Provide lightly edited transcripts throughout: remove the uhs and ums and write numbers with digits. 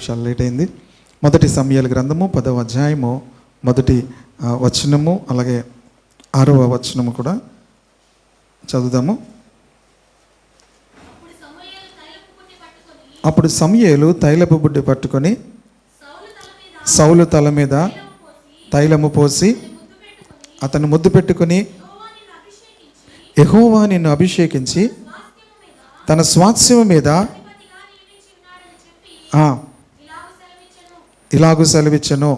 నిమిషాలు లేట్ అయింది. మొదటి సమూయేలు గ్రంథము 10వ అధ్యాయము మొదటి వచనము అలాగే 6వ వచనము కూడా చదువుదాము. అప్పుడు సమూయేలు తైలపు బుడ్డి పట్టుకొని సౌలు తల మీద తైలము పోసి అతను ముద్దు పెట్టుకుని, యెహోవా నిన్ను అభిషేకించి తన స్వాస్థ్యము మీద ఇలాగు సెలవిచ్చెను,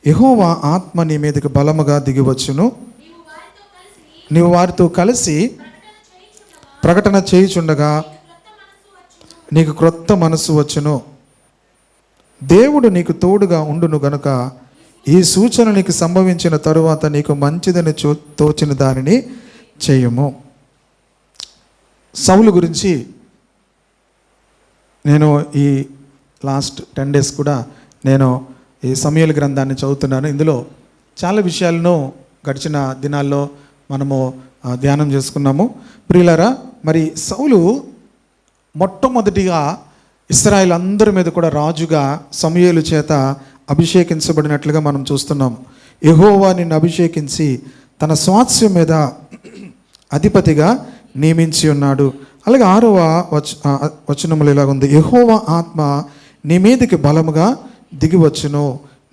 యెహోవా ఆత్మ నీ మీదకి బలముగా దిగివచ్చును, నీవు వారితో కలిసి ప్రకటన చేయుచుండగా నీకు క్రొత్త మనస్సు వచ్చును. దేవుడు నీకు తోడుగా ఉండును గనుక ఈ సూచన నీకు సంభవించిన తరువాత నీకు మంచిదని తోచిన దానిని చేయము. సౌలు గురించి నేను ఈ లాస్ట్ 10 days కూడా నేను ఈ సమూయేలు గ్రంథాన్ని చదువుతున్నాను. ఇందులో చాలా విషయాలను గడిచిన దినాల్లో మనము ధ్యానం చేసుకున్నాము. ప్రియులారా, మరి సౌలు మొట్టమొదటిగా ఇశ్రాయేలు అందరి మీద కూడా రాజుగా సమూయేలు చేత అభిషేకించబడినట్లుగా మనం చూస్తున్నాము. యెహోవా నిన్ను అభిషేకించి తన స్వాస్థ్యం మీద అధిపతిగా నియమించి ఉన్నాడు. అలాగే 6వ వచనములు ఇలాగ ఉంది, యెహోవా ఆత్మ నీ మీదకి బలముగా దిగివచ్చును,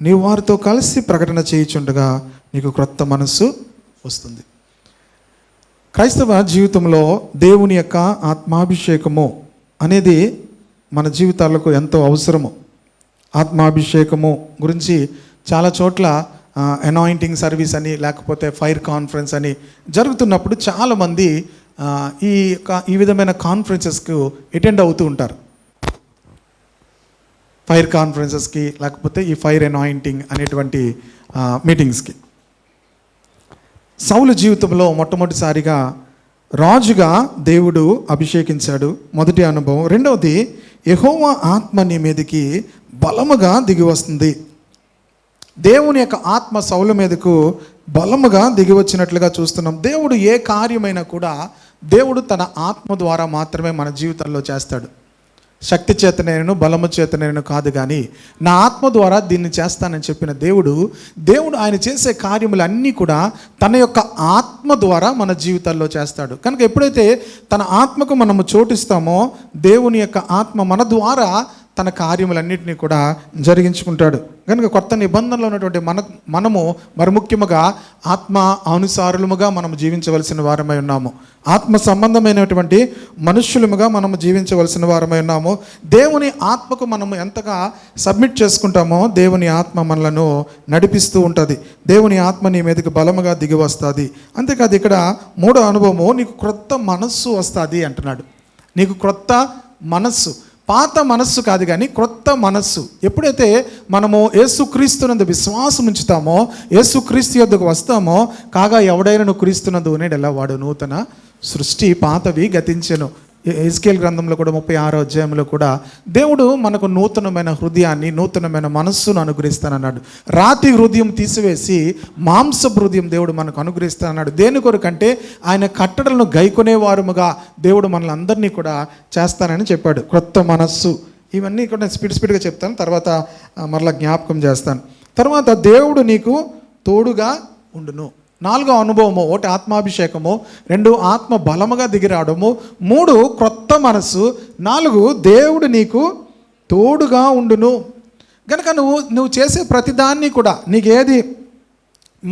నీవు వారితో కలిసి ప్రకటన చేయుచుండగా నీకు క్రొత్త మనస్సు వస్తుంది. క్రైస్తవ జీవితంలో దేవుని యొక్క ఆత్మాభిషేకము అనేది మన జీవితాలకు ఎంతో అవసరము. ఆత్మాభిషేకము గురించి చాలా చోట్ల అనాయింటింగ్ సర్వీస్ అని లేకపోతే ఫైర్ కాన్ఫరెన్స్ అని జరుగుతున్నప్పుడు చాలామంది ఈ విధమైన కాన్ఫరెన్సెస్కు అటెండ్ అవుతూ ఉంటారు. ఫైర్ కాన్ఫరెన్సెస్కి లేకపోతే ఈ ఫైర్ అనాయింటింగ్ అనేటువంటి మీటింగ్స్కి. సౌలు జీవితంలో మొట్టమొదటిసారిగా రాజుగా దేవుడు అభిషేకించాడు, మొదటి అనుభవం. రెండవది, యెహోవా ఆత్మ నీ మీదకి బలముగా దిగి వస్తుంది. దేవుని యొక్క ఆత్మ సౌలు మీదకు బలముగా దిగి వచ్చినట్లుగా చూస్తున్నాం. దేవుడు ఏ కార్యమైనా కూడా దేవుడు తన ఆత్మ ద్వారా మాత్రమే మన జీవితంలో చేస్తాడు. శక్తి చేతనైనను బలము చేతనైనను కాదు, కానీ నా ఆత్మ ద్వారా దీన్ని చేస్తానని చెప్పిన దేవుడు ఆయన చేసే కార్యములన్నీ కూడా తన యొక్క ఆత్మ ద్వారా మన జీవితాల్లో చేస్తాడు. కనుక ఎప్పుడైతే తన ఆత్మకు మనము చోటిస్తామో దేవుని యొక్క ఆత్మ మన ద్వారా తన కార్యములన్నింటినీ కూడా జరిగించుకుంటాడు. కనుక కొత్త నిబంధనలో ఉన్నటువంటి మనము మరి ముఖ్యముగా ఆత్మ అనుసారులముగా మనము జీవించవలసిన వారమై ఉన్నాము. ఆత్మ సంబంధమైనటువంటి మనుష్యులముగా మనము జీవించవలసిన వారమై ఉన్నాము. దేవుని ఆత్మకు మనము ఎంతగా సబ్మిట్ చేసుకుంటామో దేవుని ఆత్మ మనలను నడిపిస్తూ ఉంటుంది. దేవుని ఆత్మ నీ మీదకి బలముగా దిగి వస్తుంది. అంతేకాదు, ఇక్కడ 3వ అనుభవము, నీకు క్రొత్త మనస్సు వస్తుంది అంటున్నాడు. నీకు క్రొత్త మనస్సు, పాత మనస్సు కాదు కానీ క్రొత్త మనస్సు. ఎప్పుడైతే మనము యేసుక్రీస్తునందు విశ్వాసం ఉంచుతామో, యేసుక్రీస్తు యొద్దకు వస్తామో, కాగా ఎవడైనా క్రీస్తునందు అనేడలా వాడు నూతన సృష్టి, పాతవి గతించెను. ఎజ్కేల్ గ్రంథంలో కూడా 36వ అధ్యాయంలో కూడా దేవుడు మనకు నూతనమైన హృదయాన్ని, నూతనమైన మనస్సును అనుగ్రహిస్తానన్నాడు. రాతి హృదయం తీసివేసి మాంసపు హృదయం దేవుడు మనకు అనుగ్రహిస్తానన్నాడు. దేని కొరకంటే ఆయన కట్టడలను గైకొనేవారుముగా దేవుడు మనల్ని అందరినీ కూడా చేస్తానని చెప్పాడు. క్రొత్త మనస్సు, ఇవన్నీ కూడా స్పీడ్గా చెప్తాను, తర్వాత మరలా జ్ఞాపకం చేస్తాను. తర్వాత దేవుడు నీకు తోడుగా ఉండును. 4వ అనుభవము, 1 ఆత్మాభిషేకము, 2 ఆత్మ బలముగా దిగిరావడము, 3 క్రొత్త మనస్సు, 4 దేవుడు నీకు తోడుగా ఉండును. కనుక నువ్వు చేసే ప్రతిదాన్ని కూడా నీకు ఏది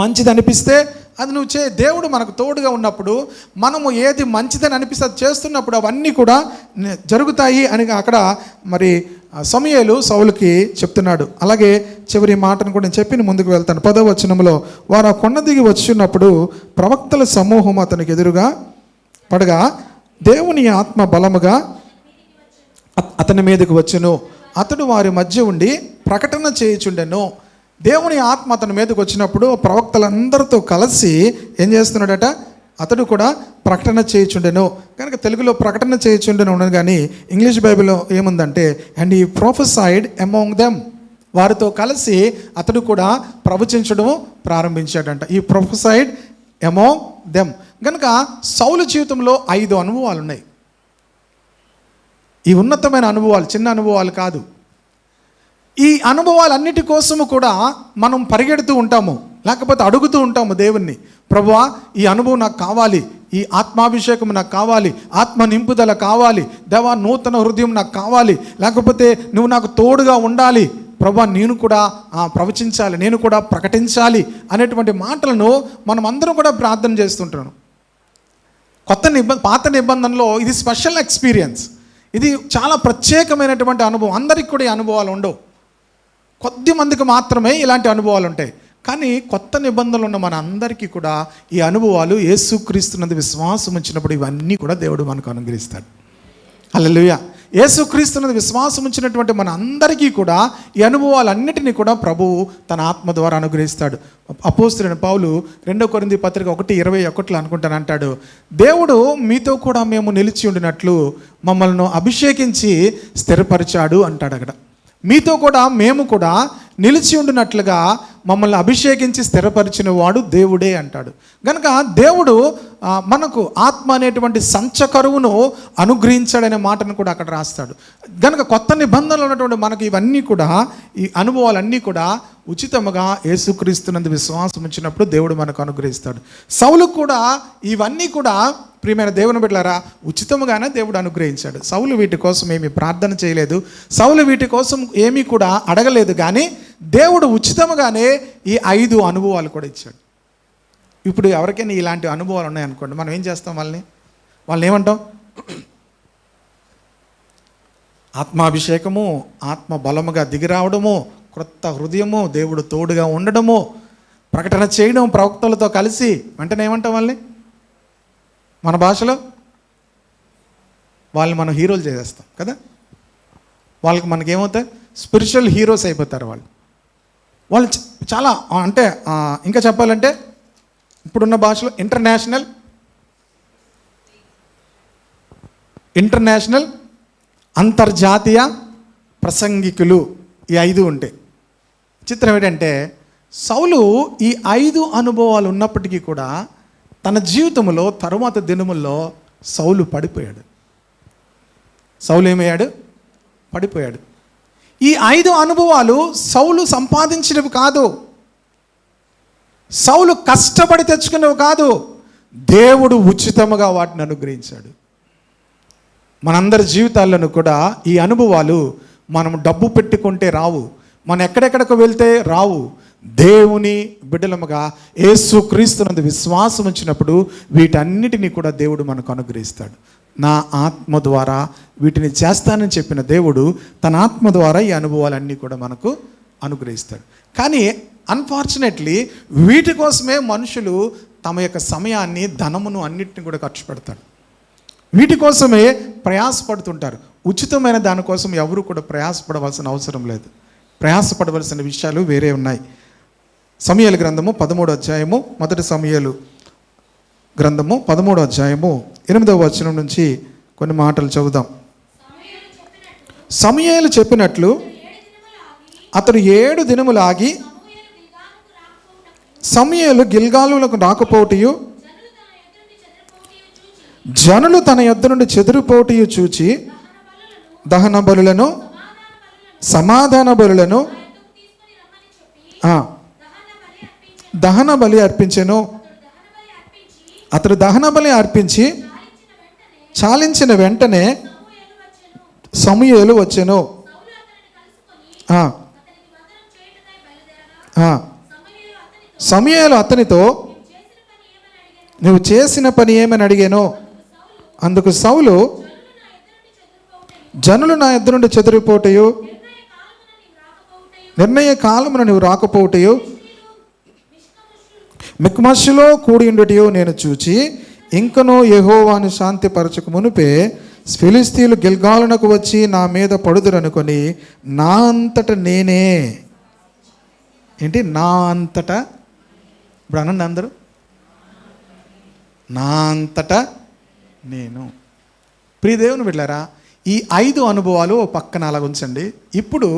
మంచిది అనిపిస్తే అది నువ్వు దేవుడు మనకు తోడుగా ఉన్నప్పుడు మనము ఏది మంచిదని అనిపిస్తే అది చేస్తున్నప్పుడు అవన్నీ కూడా జరుగుతాయి అని అక్కడ మరి సమూయేలు సౌలుకి చెప్తున్నాడు. అలాగే చివరి మాటను కూడా నేను చెప్పి ముందుకు వెళ్తాను. 10వ వచనంలో, వారు ఆ కొండ దిగి వచ్చినప్పుడు ప్రవక్తల సమూహం అతనికి ఎదురుగా పడగా దేవుని ఆత్మ బలముగా అతని మీదకి వచ్చును, అతడు వారి మధ్య ఉండి ప్రకటన చేయుచుండెను. దేవుని ఆత్మ అతని మీదకి వచ్చినప్పుడు ప్రవక్తలందరితో కలిసి ఏం చేస్తున్నాడట, అతడు కూడా ప్రకటన చేయుచుండెను. కనుక తెలుగులో ప్రకటన చేయుచుండెను ఉండదు, కానీ ఇంగ్లీష్ బైబిల్లో ఏముందంటే, అండ్ ఈ ప్రొఫెసైడ్ అమాంగ్ దెమ్, వారితో కలిసి అతడు కూడా ప్రవచించడం ప్రారంభించాడంట. ఈ ప్రొఫెసైడ్ అమాంగ్ దెమ్. కనుక సౌలు జీవితంలో 5 అనుభవాలు ఉన్నాయి. ఈ ఉన్నతమైన అనుభవాలు చిన్న అనుభవాలు కాదు. ఈ అనుభవాలన్నిటి కోసము కూడా మనం పరిగెడుతూ ఉంటాము, లేకపోతే అడుగుతూ ఉంటాము దేవుణ్ణి, ప్రభువా ఈ అనుభవం నాకు కావాలి, ఈ ఆత్మాభిషేకం నాకు కావాలి, ఆత్మ నింపుదల కావాలి, దేవా నూతన హృదయం నాకు కావాలి, లేకపోతే నువ్వు నాకు తోడుగా ఉండాలి, ప్రభువా నేను కూడా ప్రవచించాలి, నేను కూడా ప్రకటించాలి అనేటువంటి మాటలను మనం అందరం కూడా ప్రార్థన చేస్తుంటాను. పాత నిబంధనలో ఇది స్పెషల్ ఎక్స్పీరియన్స్, ఇది చాలా ప్రత్యేకమైనటువంటి అనుభవం. అందరికీ కూడా ఈ అనుభవాలు ఉండవు, కొద్ది మందికి మాత్రమే ఇలాంటి అనుభవాలు ఉంటాయి. కానీ కొత్త నిబంధనలు ఉన్న మన అందరికీ కూడా ఈ అనుభవాలు యేసుక్రీస్తునందు విశ్వాసం ఉంచినప్పుడు ఇవన్నీ కూడా దేవుడు మనకు అనుగ్రహిస్తాడు. హల్లెలూయా. యేసుక్రీస్తునందు విశ్వాసం ఉంచినటువంటి మన అందరికీ కూడా ఈ అనుభవాలన్నిటినీ కూడా ప్రభువు తన ఆత్మ ద్వారా అనుగ్రహిస్తాడు. అపోస్తలుడైన పౌలు 2 కొరింథీ పత్రిక 1:21 అనుకుంటాను అంటాడు, దేవుడు మీతో కూడా మేము నిలిచి ఉండినట్లు మమ్మల్ని అభిషేకించి స్థిరపరిచాడు అంటాడు. అక్కడ మీతో కూడా మేము కూడా నిలిచి ఉండినట్లుగా మమ్మల్ని అభిషేకించి స్థిరపరిచిన వాడు దేవుడే అంటాడు. కనుక దేవుడు మనకు ఆత్మ అనేటువంటి సంచకరువును అనుగ్రహించాడనే మాటను కూడా అక్కడ రాస్తాడు. కనుక కొత్త నిబంధనలు ఉన్నటువంటి మనకు ఇవన్నీ కూడా, ఈ అనుభవాలన్నీ కూడా ఉచితముగా యేసుక్రీస్తునందు విశ్వాసం ఉంచినప్పుడు దేవుడు మనకు అనుగ్రహిస్తాడు. సౌలు కూడా ఇవన్నీ కూడా ప్రియమైన దేవుని బిడ్డలారా ఉచితముగానే దేవుడు అనుగ్రహించాడు. సౌలు వీటి కోసం ఏమీ ప్రార్థన చేయలేదు, సౌలు వీటి కోసం ఏమీ కూడా అడగలేదు, కానీ దేవుడు ఉచితముగానే ఈ 5 అనుభవాలు కూడా ఇచ్చాడు. ఇప్పుడు ఎవరికైనా ఇలాంటి అనుభవాలు ఉన్నాయనుకోండి, మనం ఏం చేస్తాం? వాళ్ళని ఏమంటాం? ఆత్మాభిషేకము, ఆత్మ బలముగా దిగిరావడము, క్రొత్త హృదయము, దేవుడు తోడుగా ఉండడము, ప్రకటన చేయడం ప్రవక్తలతో కలిసి, వెంటనే ఏమంటాం వాళ్ళని? మన భాషలో వాళ్ళని మనం హీరోలు చేసేస్తాం కదా. వాళ్ళకి మనకేమవుతాయి? స్పిరిచువల్ హీరోస్ అయిపోతారు వాళ్ళు చాలా. అంటే ఇంకా చెప్పాలంటే ఇప్పుడున్న భాషలో ఇంటర్నేషనల్ అంతర్జాతీయ ప్రసంగికులు, ఈ 5 ఉంటాయి. చిత్రం ఏంటంటే సౌలు ఈ 5 అనుభవాలు ఉన్నప్పటికీ కూడా తన జీవితంలో తరువాత దినముల్లో సౌలు పడిపోయాడు. సౌలు ఏమయ్యాడు? పడిపోయాడు. ఈ 5 అనుభవాలు సౌలు సంపాదించినవి కాదు, సౌలు కష్టపడి తెచ్చుకున్నవి కాదు, దేవుడు ఉచితముగా వాటిని అనుగ్రహించాడు. మనందరి జీవితాలను కూడా ఈ అనుభవాలు మనం డబ్బు పెట్టుకుంటే రావు, మనం ఎక్కడెక్కడికి వెళ్తే రావు. దేవుని బిడ్డలముగా యేసుక్రీస్తునందు విశ్వాసం ఉంచినప్పుడు వీటన్నిటినీ కూడా దేవుడు మనకు అనుగ్రహిస్తాడు. నా ఆత్మ ద్వారా వీటిని చేస్తానని చెప్పిన దేవుడు తన ఆత్మ ద్వారా ఈ అనుభవాలన్నీ కూడా మనకు అనుగ్రహిస్తాడు. కానీ అన్ఫార్చునేట్లీ వీటి కోసమే మనుషులు తమ యొక్క సమయాన్ని, ధనమును అన్నిటిని కూడా ఖర్చు పెడతారు. వీటి కోసమే ప్రయాసపడుతుంటారు. ఉచితమైన దానికోసం ఎవరు కూడా ప్రయాసపడవలసిన అవసరం లేదు. ప్రయాసపడవలసిన విషయాలు వేరే ఉన్నాయి. సమూయేలు గ్రంథము 13వ అధ్యాయము, మొదటి సమూయేలు గ్రంథము 13వ అధ్యాయము 8వ వచనం నుంచి కొన్ని మాటలు చదువుదాం. సమూయేలు చెప్పినట్లు అతడు 7 దినములు ఆగి సమూయేలు గిల్గాలులకు రాకపోవటయు జనులు తన యొద్ద నుండి చెదిరిపోవటయు చూచి దహన బలులను సమాధాన బలులను దహన బలి అర్పించెను. అతడు దహన బలి అర్పించి చాలించిన వెంటనే సమూయేలు వచ్చెను. సమూయేలు అతనితో నువ్వు చేసిన పని ఏమని అడిగాను. అందుకు సౌలు జనులు నా యొద్ద నుండి చెదిరిపోవటయు నిర్ణయ కాలమున నువ్వు రాకపోవటయు మిక్మషులో కూడి ఉండటయో నేను చూచి ఇంకనూ యెహోవాను శాంతిపరచక మునిపే ఫిలిస్తీయులు గిల్గాలునకు వచ్చి నా మీద పడుదురనుకొని నా అంతట నేనే. ఏంటి నా అంతటా? ఇప్పుడు అనండి అందరూ, నా అంతటా నేను. ప్రియదేవుని బిడ్డలారా, ఈ 5 అనుభవాలు పక్కన అలా ఉంచండి. ఇప్పుడు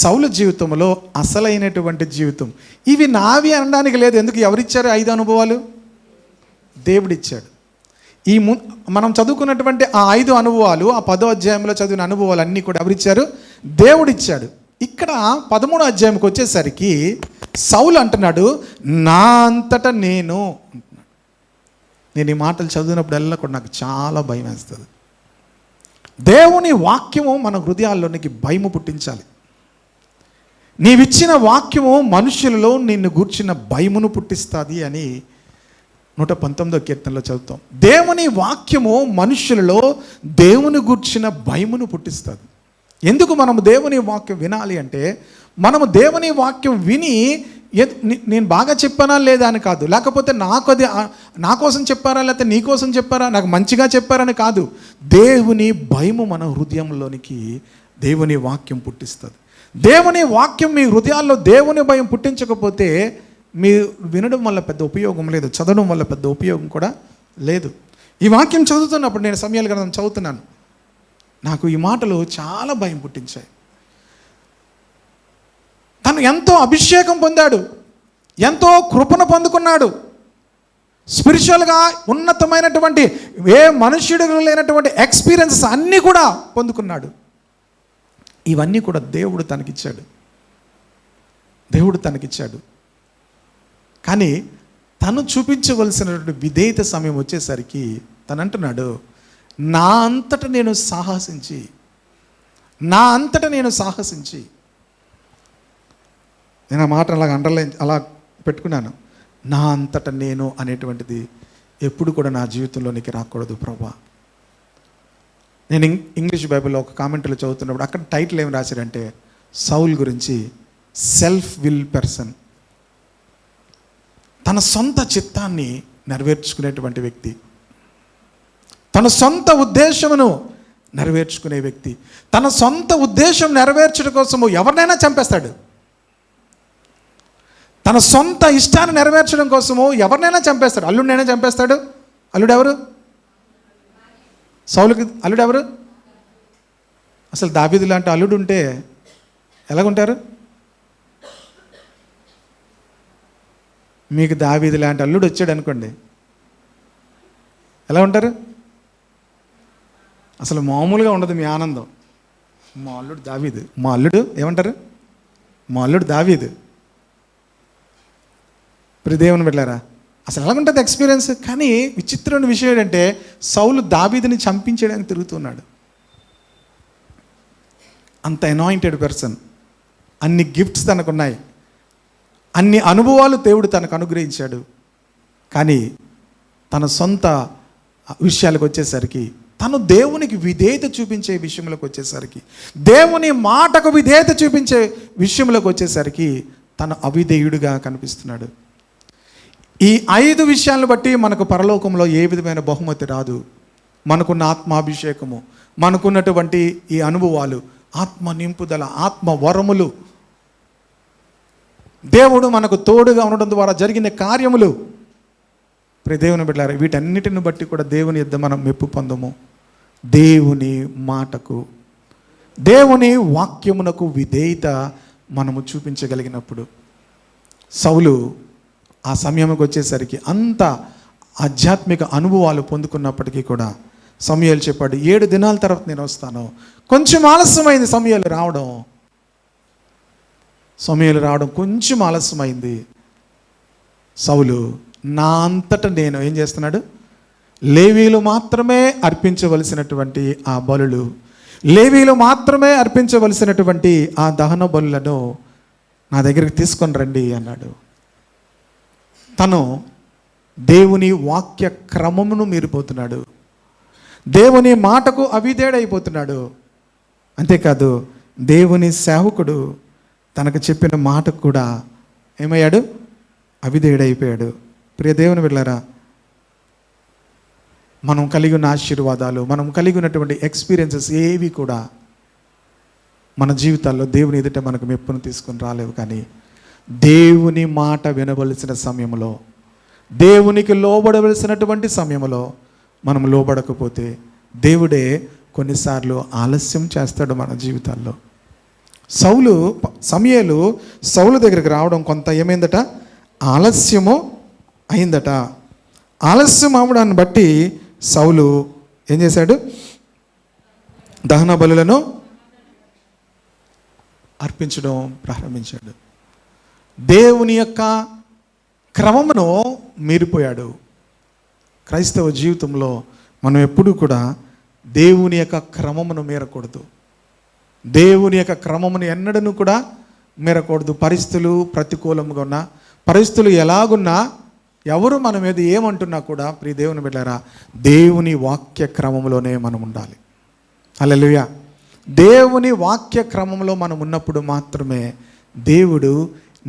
సౌలు జీవితంలో అసలైనటువంటి జీవితం, ఇవి నావి అనడానికి లేదు. ఎందుకు? ఎవరిచ్చారు 5 అనుభవాలు? దేవుడిచ్చాడు. మనం చదువుకున్నటువంటి ఆ 5 అనుభవాలు, ఆ 10వ అధ్యాయంలో చదివిన అనుభవాలు అన్నీ కూడా ఎవరిచ్చారు? దేవుడిచ్చాడు. ఇక్కడ ఇక్కడ 13వ అధ్యాయంకి వచ్చేసరికి సౌలు అంటున్నాడు, నా అంతటా నేను ఈ మాటలు చదివినప్పుడల్లా కూడా నాకు చాలా భయం వేస్తుంది. దేవుని వాక్యము మన హృదయాల్లోనికి భయము పుట్టించాలి. నీవిచ్చిన వాక్యము మనుషులలో నిన్ను గూర్చిన భయమును పుట్టిస్తుంది అని 119వ కీర్తనలో చదువుతాం. దేవుని వాక్యము మనుషులలో దేవుని గూర్చిన భయమును పుట్టిస్తుంది. ఎందుకు మనము దేవుని వాక్యం వినాలి అంటే, మనము దేవుని వాక్యం విని నేను బాగా చెప్పానా లేదా అని కాదు, లేకపోతే నాకు అది నా కోసం చెప్పారా లేకపోతే నీ కోసం చెప్పారా, నాకు మంచిగా చెప్పారని కాదు. దేవుని భయము మన హృదయంలోనికి దేవుని వాక్యం పుట్టిస్తుంది. దేవుని వాక్యం మీ హృదయాల్లో దేవుని భయం పుట్టించకపోతే మీరు వినడం వల్ల పెద్ద ఉపయోగం లేదు, చదవడం వల్ల పెద్ద ఉపయోగం కూడా లేదు. ఈ వాక్యం చదువుతున్నప్పుడు నేను సమయాల గ్రంథం చదువుతున్నాను, నాకు ఈ మాటలు చాలా భయం పుట్టించాయి. తను ఎంతో అభిషేకం పొందాడు, ఎంతో కృపను పొందుకున్నాడు, స్పిరిచువల్గా ఉన్నతమైనటువంటి ఏ మనుష్యుడు లేనటువంటి ఎక్స్పీరియన్సెస్ అన్నీ కూడా పొందుకున్నాడు. ఇవన్నీ కూడా దేవుడు తనకిచ్చాడు. కానీ తను చూపించవలసినటువంటి విధేయత సమయం వచ్చేసరికి తను అంటున్నాడు, నా అంతటా నేను సాహసించి నేను ఆ మాట అలా పెట్టుకున్నాను. నా అంతటా నేను అనేటువంటిది ఎప్పుడు కూడా నా జీవితంలోనికి రాకూడదు ప్రభువా. నేను ఇంగ్లీష్ బైబిల్లో ఒక కామెంట్లో చదువుతున్నప్పుడు అక్కడ టైటిల్ ఏమి రాశారంటే, సౌల్ గురించి సెల్ఫ్ విల్ పర్సన్, తన సొంత చిత్తాన్ని నెరవేర్చుకునేటువంటి వ్యక్తి, తన సొంత ఉద్దేశమును నెరవేర్చుకునే వ్యక్తి. తన సొంత ఉద్దేశం నెరవేర్చడం కోసము ఎవరినైనా చంపేస్తాడు. తన సొంత ఇష్టాన్ని నెరవేర్చడం కోసము ఎవరినైనా చంపేస్తాడు. అల్లుడినైనా చంపేస్తాడు. అల్లుడెవరు? సౌలుకి అల్లుడెవరు? అసలు దావీదు లాంటి అల్లుడు ఉంటే ఎలాగుంటారు? మీకు దావీదు లాంటి అల్లుడు వచ్చాడు అనుకోండి, ఎలా ఉంటారు? అసలు మామూలుగా ఉండదు మీ ఆనందం. మా అల్లుడు దావీదు, మా అల్లుడు ఏమంటారు? మా అల్లుడు దావీదు. దేవుని బిడ్డలారా, అసలు ఎలాగుంటుంది ఎక్స్పీరియన్స్? కానీ విచిత్రమైన విషయం ఏంటంటే, సౌలు దావీదుని చంపించడానికి తిరుగుతున్నాడు. అంత అనాయింటెడ్ పర్సన్, అన్ని గిఫ్ట్స్ తనకున్నాయి, అన్ని అనుభవాలు దేవుడు తనకు అనుగ్రహించాడు. కానీ తన సొంత విషయాలకు వచ్చేసరికి, తను దేవునికి విధేయత చూపించే విషయంలోకి వచ్చేసరికి, దేవుని మాటకు విధేయత చూపించే విషయంలోకి వచ్చేసరికి తను అవిధేయుడిగా కనిపిస్తున్నాడు. ఈ 5 విషయాలను బట్టి మనకు పరలోకంలో ఏ విధమైన బహుమతి రాదు. మనకున్న ఆత్మాభిషేకము, మనకున్నటువంటి ఈ అనుభవాలు, ఆత్మ నింపుదల, ఆత్మ వరములు, దేవుడు మనకు తోడుగా ఉండడం ద్వారా జరిగిన కార్యములు, దేవుని బిడ్డలారా, వీటన్నిటిని బట్టి కూడా దేవుని యొద్ద మనం మెప్పు పొందము. దేవుని మాటకు, దేవుని వాక్యమునకు విధేయత మనము చూపించగలిగినప్పుడు. సౌలు ఆ సమయంకి వచ్చేసరికి అంత ఆధ్యాత్మిక అనుభవాలు పొందుకున్నప్పటికీ కూడా సమూయేలు చెప్పాడు, 7 దినాల తర్వాత నేను వస్తాను. కొంచెం ఆలస్యమైంది సమూయేలు రావడం కొంచెం ఆలస్యమైంది. సౌలు నా అంతటా నేను ఏం చేస్తున్నాడు? లేవీలు మాత్రమే అర్పించవలసినటువంటి ఆ బలులు, లేవీలు మాత్రమే అర్పించవలసినటువంటి ఆ దహన బలులను నా దగ్గరికి తీసుకొని రండి అన్నాడు. తను దేవుని వాక్య క్రమమును మీరిపోతున్నాడు, దేవుని మాటకు అవిధేయుడైపోతున్నాడు. అంతేకాదు, దేవుని సేవకుడు తనకు చెప్పిన మాటకు కూడా ఏమయ్యాడు? అవిధేయుడైపోయాడు. ప్రియ దేవుని బిడ్డలారా, మనం కలిగి ఉన్న ఆశీర్వాదాలు, మనం కలిగి ఉన్నటువంటి ఎక్స్పీరియన్సెస్ ఏవి కూడా మన జీవితాల్లో దేవుని ఎదుట మనకు మెప్పును తీసుకొని రాలేవు. కానీ దేవుని మాట వినవలసిన సమయంలో, దేవునికి లోబడవలసినటువంటి సమయంలో మనం లోబడకపోతే దేవుడే కొన్నిసార్లు ఆలస్యం చేస్తాడు మన జీవితాల్లో. సమూయేలు సౌలు దగ్గరికి రావడం కొంత ఏమైందట? ఆలస్యము అయిందట. ఆలస్యం అవడాన్ని బట్టి సౌలు ఏం చేశాడు? దహన బలులను అర్పించడం ప్రారంభించాడు. దేవుని యొక్క క్రమమును మీరిపోయాడు. క్రైస్తవ జీవితంలో మనం ఎప్పుడూ కూడా దేవుని యొక్క క్రమమును మీరకూడదు. దేవుని యొక్క క్రమమును ఎన్నడూ కూడా మీరకూడదు. పరిస్థితులు ప్రతికూలంగా ఉన్నా, పరిస్థితులు ఎలాగున్నా, ఎవరు మన మీద ఏమంటున్నా కూడా ప్రియ దేవుని బిడ్డలారా, దేవుని వాక్య క్రమంలోనే మనం ఉండాలి. హల్లెలూయా. దేవుని వాక్య క్రమంలో మనం ఉన్నప్పుడు మాత్రమే దేవుడు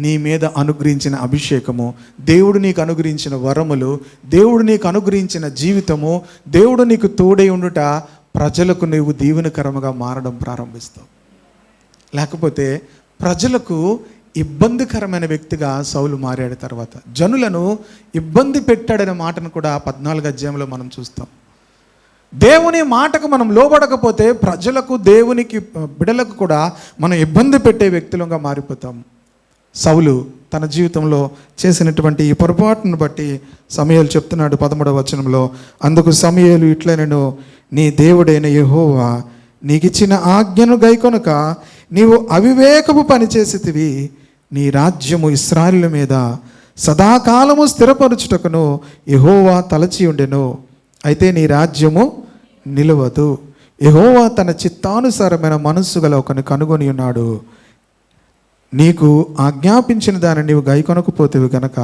నీ మీద అనుగ్రహించిన అభిషేకము, దేవుడు నీకు అనుగ్రహించిన వరములు, దేవుడు నీకు అనుగ్రహించిన జీవితము, దేవుడు నీకు తోడై ఉండుట ప్రజలకు నీవు దీవెనకరముగా మారడం ప్రారంభిస్తావు. లేకపోతే ప్రజలకు ఇబ్బందికరమైన వ్యక్తిగా సౌలు మారాడు. తర్వాత జనులను ఇబ్బంది పెట్టాడనే మాటను కూడా 14వ అధ్యాయంలో మనం చూస్తాం. దేవుని మాటకు మనం లోబడకపోతే ప్రజలకు, దేవునికి బిడలకు కూడా మనం ఇబ్బంది పెట్టే వ్యక్తులుగా మారిపోతాం. సౌలు తన జీవితంలో చేసినటువంటి ఈ పొరపాటును బట్టి సమూయేలు చెప్తున్నాడు 13వ వచనంలో, అందుకు సమూయేలు ఇట్లా, నేను నీ దేవుడైన యెహోవా నీకిచ్చిన ఆజ్ఞను గైకొనక నీవు అవివేకపు పని చేసితివి. నీ రాజ్యము ఇశ్రాయేలు మీద సదాకాలము స్థిరపరచుటకును యెహోవా తలచి ఉండెను. అయితే నీ రాజ్యము నిలవదు. యెహోవా తన చిత్తానుసారమైన మనస్సు గల ఒకని కనుగొని ఉన్నాడు. నీకు ఆజ్ఞాపించిన దాన్ని నీవు గైకొనకపోతేవి గనక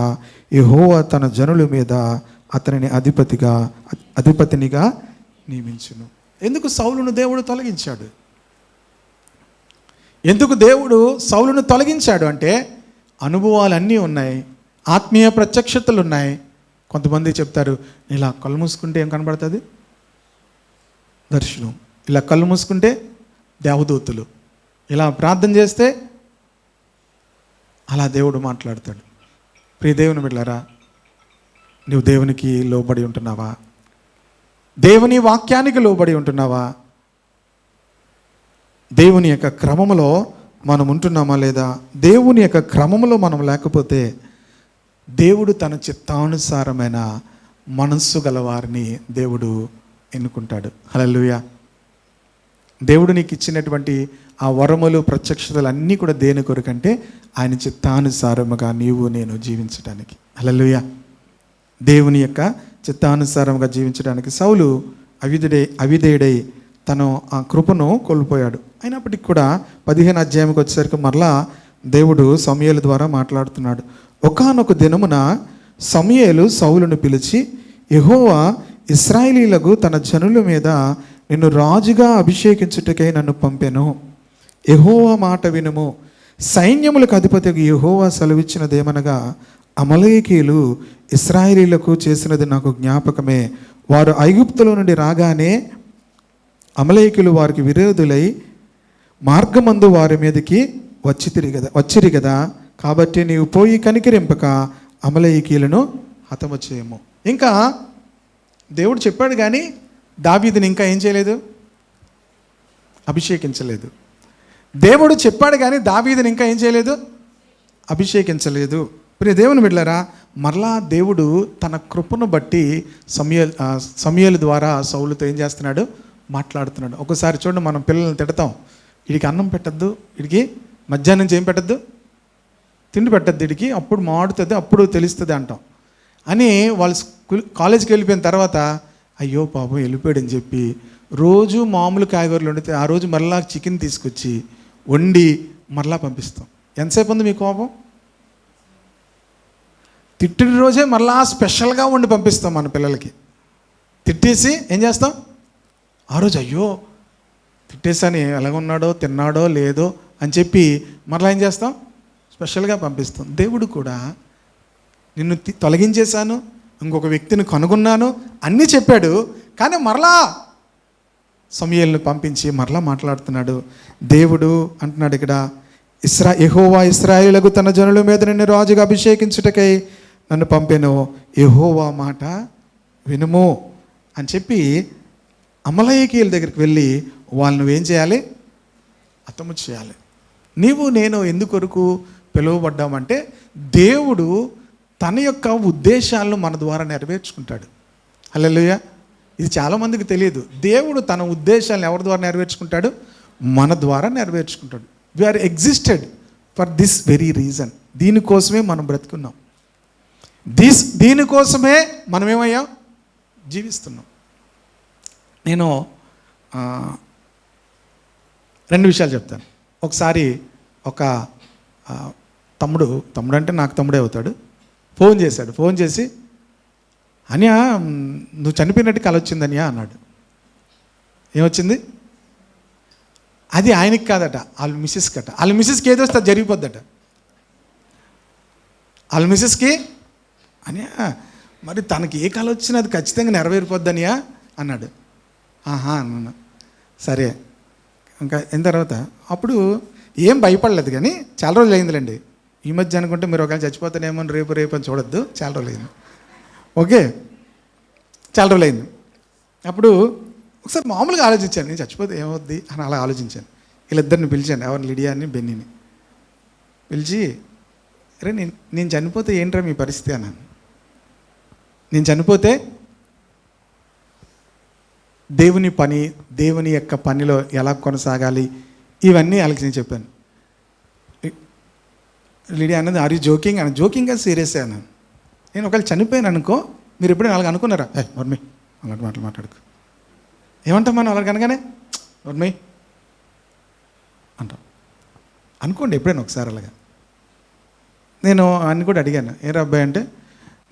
యెహోవా తన జనుల మీద అతనిని అధిపతినిగా నియమించును. ఎందుకు సౌలును దేవుడు తొలగించాడు? ఎందుకు దేవుడు సౌలును తొలగించాడు అంటే, అనుభవాలన్నీ ఉన్నాయి, ఆత్మీయ ప్రత్యక్షతలు ఉన్నాయి. కొంతమంది చెప్తారు, ఇలా కళ్ళు మూసుకుంటే ఏం కనబడుతుంది? దర్శనం. ఇలా కళ్ళు మూసుకుంటే దేవదూతులు. ఇలా ప్రార్థన చేస్తే అలా దేవుడు మాట్లాడతాడు. ప్రియ దేవుని బిడ్డలారా, నువ్వు దేవునికి లోబడి ఉంటున్నావా? దేవుని వాక్యానికి లోబడి ఉంటున్నావా? దేవుని యొక్క క్రమములో మనం ఉంటున్నామా లేదా? దేవుని యొక్క క్రమములో మనం లేకపోతే దేవుడు తన చిత్తానుసారమైన మనస్సు గల వారిని దేవుడు ఎన్నుకుంటాడు. హల్లెలూయా. దేవుడు నీకు ఇచ్చినటువంటి ఆ వరములు, ప్రత్యక్షతలు అన్నీ కూడా దేని కొరకంటే ఆయన చిత్తానుసారముగా నీవు నేను జీవించడానికి. హల్లెలూయా. దేవుని యొక్క చిత్తానుసారంగా జీవించడానికి సౌలు అవిధేయుడై తను ఆ కృపను కోల్పోయాడు. అయినప్పటికీ కూడా 15వ అధ్యాయంకి వచ్చేసరికి మరలా దేవుడు సమూయేలు ద్వారా మాట్లాడుతున్నాడు. ఒకానొక దినమున సమూయేలు సౌలును పిలిచి, యెహోవా ఇశ్రాయేలీయులకు తన జనుల మీద నిన్ను రాజుగా అభిషేకించుటకై నన్ను పంపెను. యెహోవా మాట వినుము. సైన్యములకు అధిపతికి యెహోవా సెలవిచ్చినదేమనగా, అమలేకీయులు ఇశ్రాయేలీయులకు చేసినది నాకు జ్ఞాపకమే. వారు ఐగుప్తులో నుండి రాగానే అమలేకీయులు వారికి విరోధులై మార్గమందు వారి మీదకి వచ్చిరి కదా. కాబట్టి నీవు పోయి కనికరింపక అమలేకీయులను హతము చేయము. ఇంకా దేవుడు చెప్పాడు కానీ దావీదుని ఇంకా ఏం చేయలేదు? అభిషేకించలేదు. దేవుడు చెప్పాడు కానీ దావీదుని ఇంకా ఏం చేయలేదు? అభిషేకించలేదు. ప్రియ దేవుని బిడ్డలారా, మరలా దేవుడు తన కృపను బట్టి సమూయేలు ద్వారా సౌలుతో ఏం చేస్తున్నాడు? మాట్లాడుతున్నాడు. ఒకసారి చూడండి, మనం పిల్లల్ని తిడతాం, వీడికి అన్నం పెట్టద్దు, వీడికి మధ్యాహ్నం నుంచి ఏం పెట్టద్దు, తిండి పెట్టద్దు, వీడికి అప్పుడు మాడుతుంది, అప్పుడు తెలుస్తుంది అంటాం. అని వాళ్ళు కాలేజీకి వెళ్ళిపోయిన తర్వాత అయ్యో పాపం వెళ్ళిపోయాడని చెప్పి రోజు మామూలు కాయగూరలు వండితే ఆ రోజు మరలా చికెన్ తీసుకొచ్చి వండి మరలా పంపిస్తాం. ఎంతసేపు ఉంది మీ కోపం? తిట్టిన రోజే మరలా స్పెషల్గా వండి పంపిస్తాం మన పిల్లలకి. తిట్టేసి ఏం చేస్తాం? ఆ రోజు అయ్యో తిట్టేసాని, ఎలాగున్నాడో, తిన్నాడో లేదో అని చెప్పి మరలా ఏం చేస్తాం? స్పెషల్గా పంపిస్తాం. దేవుడు కూడా నిన్ను తొలగించేశాను, ఇంకొక వ్యక్తిని కనుగొన్నాను అన్నీ చెప్పాడు. కానీ మరలా సమూయేలును పంపించి మరలా మాట్లాడుతున్నాడు. దేవుడు అంటున్నాడు ఇక్కడ, యెహోవా ఇశ్రాయేలులకు తన జనుల మీద నిన్ను రాజుగా అభిషేకించుటకై నన్ను పంపెను. యెహోవా మాట వినుము అని చెప్పి అమలేకీయుల దగ్గరికి వెళ్ళి వాళ్ళు నువ్వేం చేయాలి? హతము చేయాలి. నీవు నేను ఎందుకొరకు పిలువబడ్డామంటే దేవుడు తన యొక్క ఉద్దేశాలను మన ద్వారా నెరవేర్చుకుంటాడు. హల్లెలూయా. ఇది చాలామందికి తెలియదు. దేవుడు తన ఉద్దేశాలను ఎవరి ద్వారా నెరవేర్చుకుంటాడు? మన ద్వారా నెరవేర్చుకుంటాడు. We are existed for this very reason. దీనికోసమే మనం బ్రతుకున్నాం. దీనికోసమే మనం ఏమయ్యాం, జీవిస్తున్నాం. నేను 2 విషయాలు చెప్తాను. ఒకసారి ఒక తమ్ముడు అంటే నాకు తమ్ముడే అవుతాడు, ఫోన్ చేశాడు. ఫోన్ చేసి, అన్యా నువ్వు చనిపోయినట్టు కల వచ్చిందన్యా అన్నాడు. ఏమొచ్చింది? అది ఆయనకి కాదట, వాళ్ళ మిస్సెస్కి అట. వాళ్ళ మిస్సెస్కి ఏదో వస్తే జరిగిపోద్దట. వాళ్ళ మిస్సెస్కి అన్యా మరి తనకి ఏ కళ వచ్చినా అది ఖచ్చితంగా నెరవేరిపోద్దనియా అన్నాడు. ఆహా అన్నాను. సరే ఇంకా అయిన తర్వాత అప్పుడు ఏం భయపడలేదు, కానీ చాలా రోజులు అయిందిలేండి. ఈ మధ్య అనుకుంటే మీరు ఒకవేళ చచ్చిపోతానేమో రేపు అని చూడొద్దు, చాలా రోజులు అయింది. ఓకే, చాలా రోజులు అయింది. అప్పుడు ఒకసారి మామూలుగా ఆలోచించాను, నేను చచ్చిపోతే ఏమవుద్ది అని అలా ఆలోచించాను. వీళ్ళిద్దరిని పిలిచాను, ఎవరిని, లిడియాని బెన్నీని పిలిచి, అరే నేను చనిపోతే ఏంట్రా మీ పరిస్థితి అన్నాను. నేను చనిపోతే దేవుని యొక్క పనిలో ఎలా కొనసాగాలి, ఇవన్నీ వాళ్ళకి నేను చెప్పాను. లిడియా అన్నది, ఆర్ యూ జోకింగ్ అని. జోకింగ్గా సీరియస్ అన్నాను. నేను ఒకవేళ చనిపోయాను అనుకో, మీరు ఎప్పుడైనా అలాగ అనుకున్నారా? నోర్మి అలాంటి మాటలు మాట్లాడుకు, ఏమంటాం మనం అలాగ అనగానే, నోర్మి అంటాం. అనుకోండి ఎప్పుడైనా ఒకసారి అలాగా. నేను అన్ని కూడా అడిగాను, ఏ అబ్బాయి అంటే,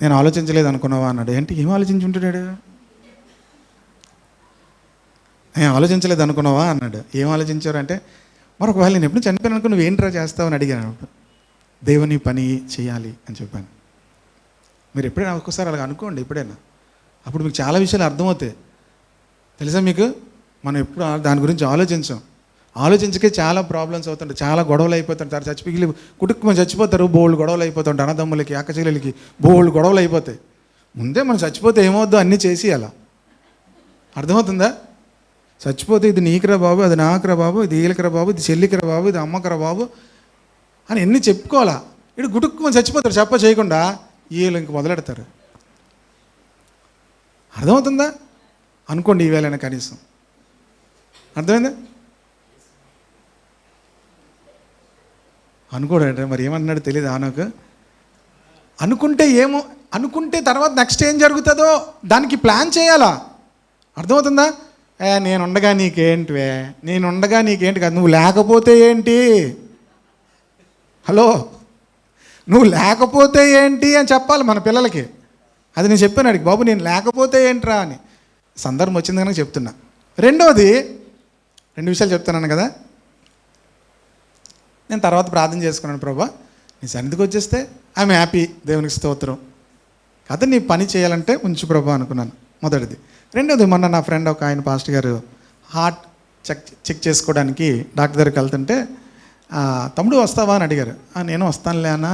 నేను ఆలోచించలేదు అనుకున్నావా అన్నాడు. ఏంటి, ఏం ఆలోచించుంటున్నాడు? నేను ఆలోచించలేదు అనుకున్నావా అన్నాడు. ఏం ఆలోచించారు అంటే, మరి ఒకవేళ నేను ఎప్పుడు చనిపోయాను అనుకో నువ్వు ఏంట్రా చేస్తావు అని అడిగాను. దేవుని పని చేయాలి అని చెప్పాను. మీరు ఎప్పుడైనా ఒక్కసారి అలాగ అనుకోండి ఎప్పుడైనా, అప్పుడు మీకు చాలా విషయాలు అర్థమవుతాయి. తెలుసా మీకు, మనం ఎప్పుడు దాని గురించి ఆలోచించకే చాలా ప్రాబ్లమ్స్ అవుతుంటాయి, చాలా గొడవలు అయిపోతుంటారు. చచ్చిపోయి కుటుంబం చచ్చిపోతారు, బోల్డ్ గొడవలు అయిపోతుంటాయి. అన్నదమ్ములకి, అక్కచెల్లెలకి బోల్డ్ గొడవలు అయిపోతాయి. ముందే మనం చచ్చిపోతే ఏమవుద్దో అన్నీ చేసి అలా, అర్థమవుతుందా? చచ్చిపోతే ఇది నీకురా బాబు, అది నాకురా బాబు, ఇది వీళ్ళకిరా బాబు, ఇది చెల్లికిరా బాబు, ఇది అమ్మకిరా బాబు అని ఎన్ని చెప్పుకోవాలా. ఇటు గుటుక్కుమని చచ్చిపోతారు చేయకుండా, వీళ్ళు ఇంక మొదలెడతారు. అర్థమవుతుందా? అనుకోండి ఈవేళైనా కనీసం. అర్థమైందా? అనుకోడంటే మరి ఏమన్నాడు తెలియదు ఆనకు. అనుకుంటే తర్వాత నెక్స్ట్ ఏం జరుగుతుందో దానికి ప్లాన్ చేయాలా. అర్థమవుతుందా? నేనుండగా నీకేంటి కాదు, నువ్వు లేకపోతే ఏంటి, హలో నువ్వు లేకపోతే ఏంటి అని చెప్పాలి మన పిల్లలకి. అది నేను చెప్పాను అడిగి, బాబు నేను లేకపోతే ఏంట్రా అని. సందర్భం వచ్చింది కనుక చెప్తున్నా. రెండోది, 2 విషయాలు చెప్తున్నాను కదా. నేను తర్వాత ప్రార్థన చేసుకున్నాను, ప్రభా నీ సన్నిధికి వచ్చేస్తే ఐఎమ్ హ్యాపీ, దేవునికి స్తోత్రం. కదా నీ పని చేయాలంటే ఉంచు ప్రభా అనుకున్నాను, మొదటిది. రెండోది, మొన్న నా ఫ్రెండ్ ఒక ఆయన పాస్టర్ గారు హార్ట్ చెక్ చేసుకోవడానికి డాక్టర్ దగ్గరికి వెళ్తుంటే, తమ్ముడు వస్తావా అని అడిగారు. నేను వస్తానులే అన్న,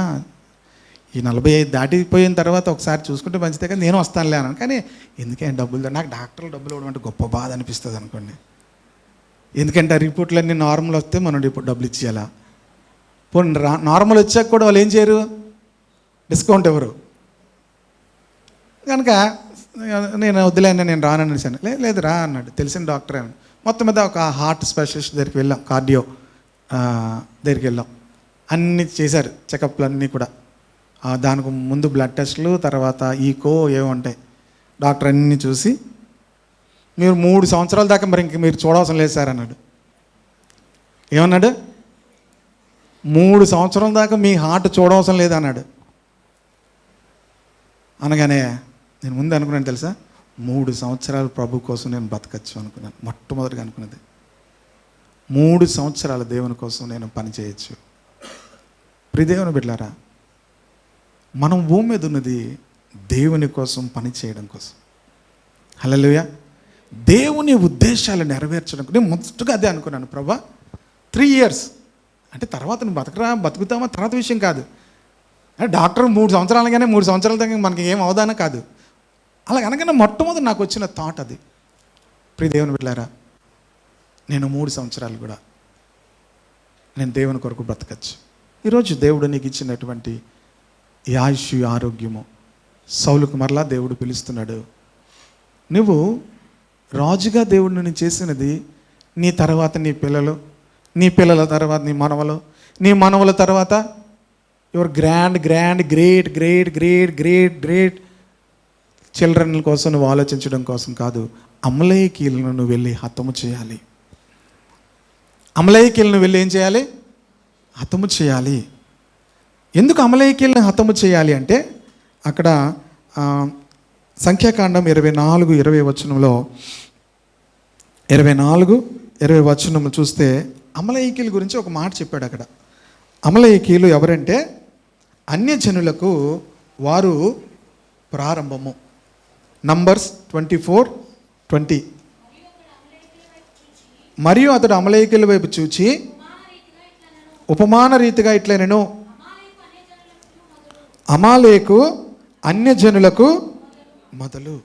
ఈ 45 దాటిపోయిన తర్వాత ఒకసారి చూసుకుంటే మంచిదే కదా, నేను వస్తానులే అన్నాను. కానీ ఎందుకే డబ్బులు, నాకు డాక్టర్లు డబ్బులు ఇవ్వడం అంటే గొప్ప బాధ అనిపిస్తుంది అనుకోండి. ఎందుకంటే ఆ రిపోర్ట్లన్నీ నార్మల్ వస్తే మనం డబ్బులు ఇచ్చేయాలా. పోనీ నార్మల్ వచ్చాక కూడా వాళ్ళు ఏం చేయరు, డిస్కౌంట్ ఎవరు. కనుక నేను వద్దులేను, నేను రానని అనిసాను. లేదు రా అన్నాడు, తెలిసిన డాక్టర్ అని. మొత్తం మీద ఒక హార్ట్ స్పెషలిస్ట్ దగ్గరికి వెళ్ళాం, కార్డియో దగ్గరికి వెళ్ళాం. అన్నీ చేశారు, చెకప్లు అన్నీ కూడా. దానికి ముందు బ్లడ్ టెస్టులు, తర్వాత ఈకో ఏవో ఉంటాయి. డాక్టర్ అన్నీ చూసి, మీరు 3 సంవత్సరాల దాకా మరి ఇంక మీరు చూడవసరం లేదు సార్ అన్నాడు. ఏమన్నాడు? 3 సంవత్సరాల దాకా మీ హార్ట్ చూడవసరం లేదు అన్నాడు. అనగానే నేను ముందు అనుకున్నాను తెలుసా, 3 సంవత్సరాలు ప్రభు కోసం నేను బతకచ్చు అనుకున్నాను. మొట్టమొదటిగా అనుకున్నది, 3 సంవత్సరాలు దేవుని కోసం నేను పని చేయొచ్చు. ప్రియదేవుని బిడ్డలారా, మనం భూమి మీద ఉన్నది దేవుని కోసం పని చేయడం కోసం. హల్లెలూయా. దేవుని ఉద్దేశాలు నెరవేర్చడం. నేను మొదటగా అదే అనుకున్నాను, ప్రభా 3 years అంటే తర్వాత నువ్వు బతుకుతామా తర్వాత విషయం కాదు. డాక్టర్ 3 సంవత్సరాలుగానే 3 సంవత్సరాల దాకా మనకి ఏం అవదానా కాదు. అలా అనగానే మొట్టమొదటి నాకు వచ్చిన థాట్ అది. ప్రియ దేవుని బిడ్డలారా, నేను 3 సంవత్సరాలు కూడా నేను దేవుని కొరకు బ్రతకచ్చు. ఈరోజు దేవుడు నీకు ఇచ్చినటువంటి ఈ ఆయుష్, ఆరోగ్యము, సౌలుకు మరలా దేవుడు పిలుస్తున్నాడు. నువ్వు రాజుగా దేవుడు నేను చేసినది నీ తర్వాత నీ పిల్లలు, నీ పిల్లల తర్వాత నీ మనవలు, నీ మనవల తర్వాత your grand grand great great great great great children కోసం నువ్వు ఆలోచించడం కోసం కాదు. అమలేకీలను నువ్వు వెళ్ళి హతము చేయాలి. అమలేకీలను వెళ్ళి ఏం చేయాలి? హతము చేయాలి. ఎందుకు అమలేకీలను హతము చేయాలి అంటే అక్కడ సంఖ్యాకాండం 24:20 వచనంలో 24:20 వచనం చూస్తే అమలేకీల గురించి ఒక మాట చెప్పాడు అక్కడ. అమలేకీలు ఎవరంటే అన్యజనులకు వారు ప్రారంభము. నంబర్స్ 24:20. మరియు అతడు అమలేకీల వైపు చూచి ఉపమాన రీతిగా ఇట్లనెను, అమాలేకు అన్యజనులకు మొదలు.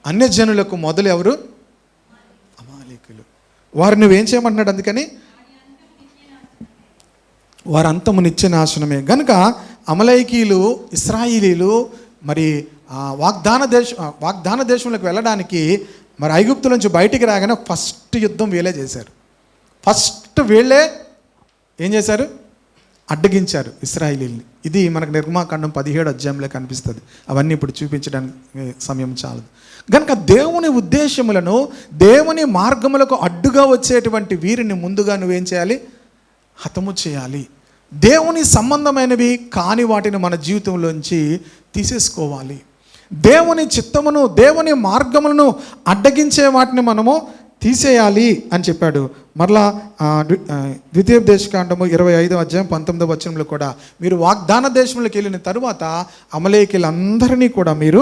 అన్యజనులకు మొదలు ఎవరు? అమాలేకులు. వారు నువ్వేం చేయమంటున్నాడు? అందుకని వారు అంతము నిత్య నాశనమే. గనుక అమలేకీలు ఇశ్రాయేలీలు మరి వాగ్దాన దేశంలోకి వెళ్ళడానికి మరి ఐగుప్తు నుంచి బయటికి రాగానే ఫస్ట్ యుద్ధం వీళ్ళే చేశారు. ఫస్ట్ వీళ్ళే ఏం చేశారు? అడ్డగించారు ఇశ్రాయేలీల్ని. ఇది మనకు నిర్గమాకాండం 17 అధ్యాయంలో కనిపిస్తుంది. అవన్నీ ఇప్పుడు చూపించడానికి సమయం చాలదు. కనుక దేవుని ఉద్దేశములను, దేవుని మార్గములకు అడ్డుగా వచ్చేటువంటి వీరిని ముందుగా నువ్వేం చేయాలి? హతము చేయాలి. దేవుని సంబంధమైనవి కాని వాటిని మన జీవితంలోంచి తీసేసుకోవాలి. దేవుని చిత్తమును, దేవుని మార్గములను అడ్డగించే వాటిని మనము తీసేయాలి అని చెప్పాడు. మరలా ద్వితీయోపదేశకాండము 25వ అధ్యాయం 19వ వచనంలో కూడా మీరు వాగ్దాన దేశంలోకి వెళ్ళిన తరువాత అమలేకీలందరినీ కూడా మీరు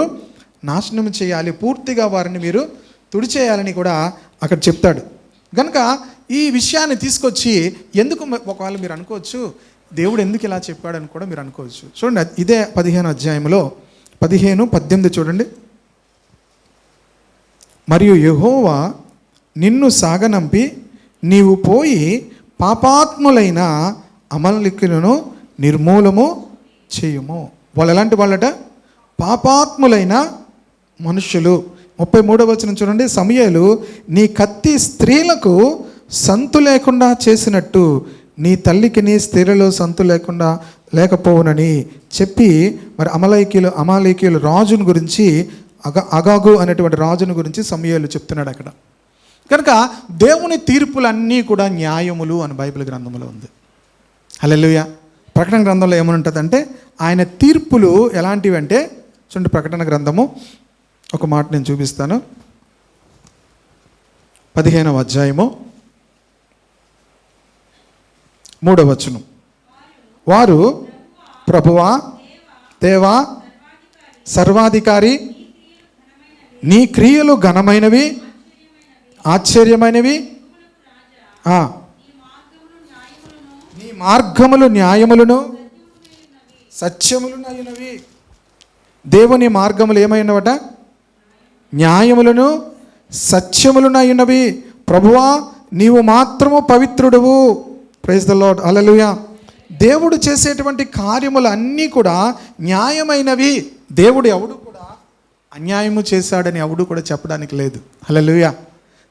నాశనం చేయాలి, పూర్తిగా వారిని మీరు తుడిచేయాలని కూడా అక్కడ చెప్తాడు. కనుక ఈ విషయాన్ని తీసుకొచ్చి ఎందుకు, ఒకవేళ మీరు అనుకోవచ్చు దేవుడు ఎందుకు ఇలా చెప్పాడని కూడా మీరు అనుకోవచ్చు. చూడండి, ఇదే 15వ అధ్యాయంలో 15:18 చూడండి. మరియు యెహోవా నిన్ను సాగనంపి నీవు పోయి పాపాత్ములైన అమలేకీయులను నిర్మూలము చేయుము. వాళ్ళు ఎలాంటి వాళ్ళట? పాపాత్ములైన మనుషులు. 33వ వచనం చూడండి. సమూయేలు నీ కత్తి స్త్రీలకు సంతు లేకుండా చేసినట్టు నీ తల్లికి నీ స్త్రీలలో సంతు లేకపోవునని చెప్పి మరి అమాలేకీయుల రాజుని గురించి అగాగు అనేటువంటి రాజుని గురించి సమూయేలు చెప్తున్నాడు అక్కడ. కనుక దేవుని తీర్పులన్నీ కూడా న్యాయములు అని బైబిల్ గ్రంథంలో ఉంది. హల్లెలూయా. ప్రకటన గ్రంథంలో ఏమనుంటుందంటే ఆయన తీర్పులు ఎలాంటివి అంటే, చూడండి ప్రకటన గ్రంథము ఒక మాట నేను చూపిస్తాను. 15వ అధ్యాయము 3వ వచనం. వారు ప్రభువా, దేవా, సర్వాధికారి, నీ క్రియలు ఘనమైనవి, ఆశ్చర్యమైనవి, నీ మార్గములు న్యాయములను సత్యములునైనవి. దేవుని మార్గములు ఏమైనవట? న్యాయములను సత్యములునైనవి. ప్రభువా నీవు మాత్రము పవిత్రుడువు. Praise the Lord. హల్లెలూయా. దేవుడు చేసేటువంటి కార్యములు అన్నీ కూడా న్యాయమైనవి. దేవుడు ఎవడు కూడా అన్యాయము చేశాడని ఎవడు కూడా చెప్పడానికి లేదు. హల్లెలూయా.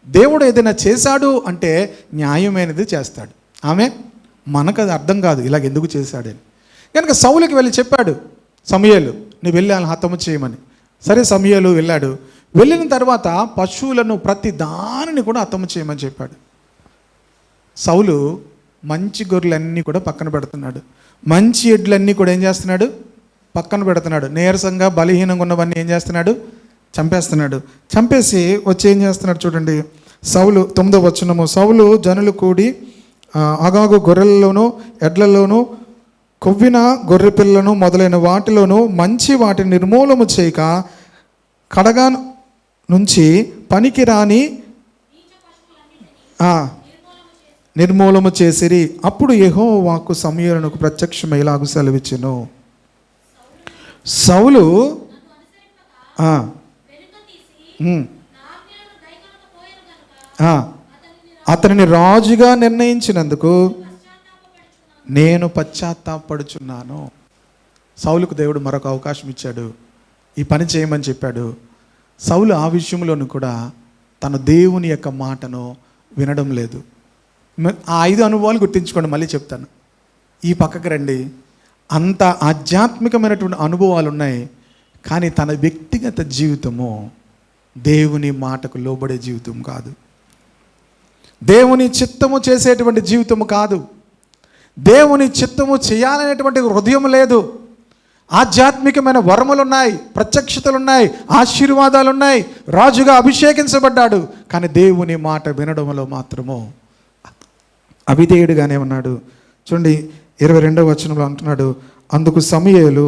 దేవుడు ఏదైనా చేశాడు అంటే న్యాయమైనది చేస్తాడు. ఆమె మనకు అది అర్థం కాదు ఇలాగ ఎందుకు చేశాడని. కనుక సౌలుకి వెళ్ళి చెప్పాడు సమూయేలు, నువ్వు వెళ్ళి వాళ్ళని హతము చేయమని. సరే సమూయేలు వెళ్ళాడు. వెళ్ళిన తర్వాత పశువులను ప్రతి దానిని కూడా హతము చేయమని చెప్పాడు. సౌలు మంచి గొర్రెలన్నీ కూడా పక్కన పెడుతున్నాడు, మంచి ఎడ్లన్నీ కూడా ఏం చేస్తున్నాడు? పక్కన పెడుతున్నాడు. నీరసంగా బలహీనంగా ఉన్నవన్నీ ఏం చేస్తున్నాడు? చంపేస్తున్నాడు. చంపేసి వచ్చి ఏం చేస్తున్నాడు చూడండి. సౌలు 9వ వచనము. సౌలు జనులు కూడి అగాగు గొర్రెల్లోనూ ఎడ్లలోనూ కొవ్విన గొర్రె పిల్లను మొదలైన వాటిలోనూ మంచి వాటిని నిర్మూలము చేయక కడగా నుంచి పనికి రాని నిర్మూలము చేసిరి. అప్పుడు యెహోవా వాక్కు సమూయేలునకు ప్రత్యక్షమై ఇలాగు సెలవిచ్చెను. సౌలు అతనిని రాజుగా నిర్ణయించినందుకు నేను పశ్చాత్తాపడుచున్నాను. సౌలుకు దేవుడు మరొక అవకాశం ఇచ్చాడు, ఈ పని చేయమని చెప్పాడు. సౌలు ఆ విషయంలోనూ కూడా తన దేవుని యొక్క మాటను వినడం లేదు. ఆ 5 అనుభవాలు గుర్తించుకోండి, మళ్ళీ చెప్తాను. ఈ పక్కకు రండి. అంత ఆధ్యాత్మికమైనటువంటి అనుభవాలు ఉన్నాయి, కానీ తన వ్యక్తిగత జీవితము దేవుని మాటకు లోబడే జీవితం కాదు, దేవుని చిత్తము చేసేటువంటి జీవితము కాదు, దేవుని చిత్తము చేయాలనేటువంటి హృదయం లేదు. ఆధ్యాత్మికమైన వరములు ఉన్నాయి, ప్రత్యక్షతలు ఉన్నాయి, ఆశీర్వాదాలు ఉన్నాయి, రాజుగా అభిషేకించబడ్డాడు, కానీ దేవుని మాట వినడంలో మాత్రము అవిధేయుడుగానే ఉన్నాడు. చూడండి 22వ వచనంలో అంటున్నాడు, అందుకు సమూయేలు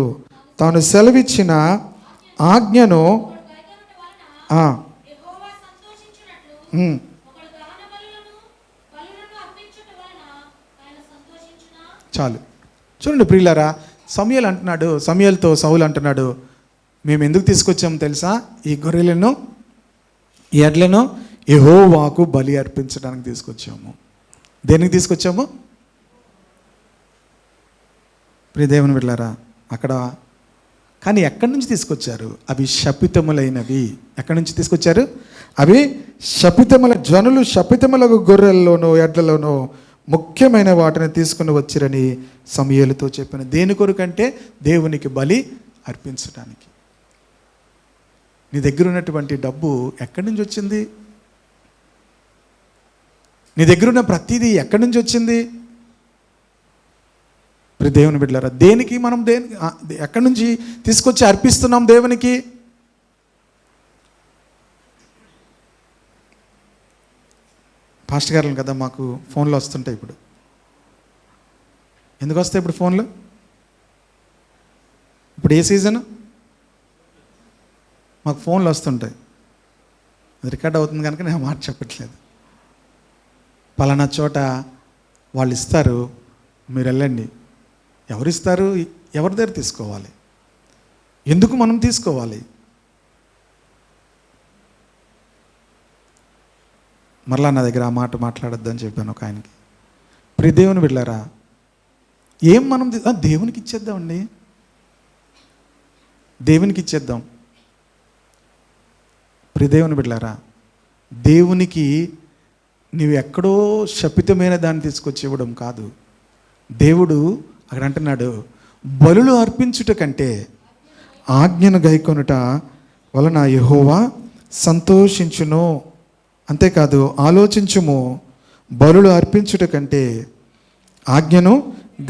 తాను సెలవిచ్చిన ఆజ్ఞను చాలు. చూడండి ప్రియులారా, సమూయేలు అంటున్నాడు, సమూయేలుతో సౌలు అంటున్నాడు, మేము ఎందుకు తీసుకొచ్చాము తెలుసా? ఈ గొర్రెలను, ఈ ఎడ్లను యెహోవాకు బలి అర్పించడానికి తీసుకొచ్చాము. దేనికి తీసుకొచ్చాము? ప్రియ దేవుని బిడ్డలారా, అక్కడ కానీ ఎక్కడి నుంచి తీసుకొచ్చారు? అవి శపితములైనవి. ఎక్కడి నుంచి తీసుకొచ్చారు? అవి శపితముల జనులు శపితములకు గొర్రెల్లోనో ఎడ్లలోనో ముఖ్యమైన వాటిని తీసుకుని వచ్చిరని సమూయేలుతో చెప్పిన. దేని కొరకంటే దేవునికి బలి అర్పించడానికి. నీ దగ్గర ఉన్నటువంటి డబ్బు ఎక్కడి నుంచి వచ్చింది? నీ దగ్గర ఉన్న ప్రతిదీ ఎక్కడి నుంచి వచ్చింది? ఇప్పుడు దేవుని బిడ్డలారా, దేనికి మనం ఎక్కడి నుంచి తీసుకొచ్చి అర్పిస్తున్నాం దేవునికి? పాస్టర్ గారు కదా, మాకు ఫోన్లు వస్తుంటాయి. ఇప్పుడు ఎందుకు వస్తాయి ఇప్పుడు ఫోన్లు? ఇప్పుడు ఏ సీజన్? మాకు ఫోన్లు వస్తుంటాయి. అది రికార్డ్ అవుతుంది కనుక నేను మాట చెప్పట్లేదు. పలానా చోట వాళ్ళు ఇస్తారు, మీరు వెళ్ళండి. ఎవరు ఇస్తారు? ఎవరి దగ్గర తీసుకోవాలి? ఎందుకు మనం తీసుకోవాలి? మరలా నా దగ్గర ఆ మాట మాట్లాడొద్దని చెప్పాను ఒక ఆయనకి. ప్రియ దేవుని బిడ్డలారా, ఏం మనం దేవునికి ఇచ్చేద్దామండి, దేవునికి ఇచ్చేద్దాం. ప్రియ దేవుని బిడ్డలారా, దేవునికి నీవు ఎక్కడో శపితమైన దాన్ని తీసుకొచ్చి ఇవ్వడం కాదు. దేవుడు అక్కడ అంటున్నాడు, బలులు అర్పించుట కంటే ఆజ్ఞను గైకొనుట వలన యెహోవా సంతోషించును. అంతేకాదు, ఆలోచించుము, బలులు అర్పించుట కంటే ఆజ్ఞను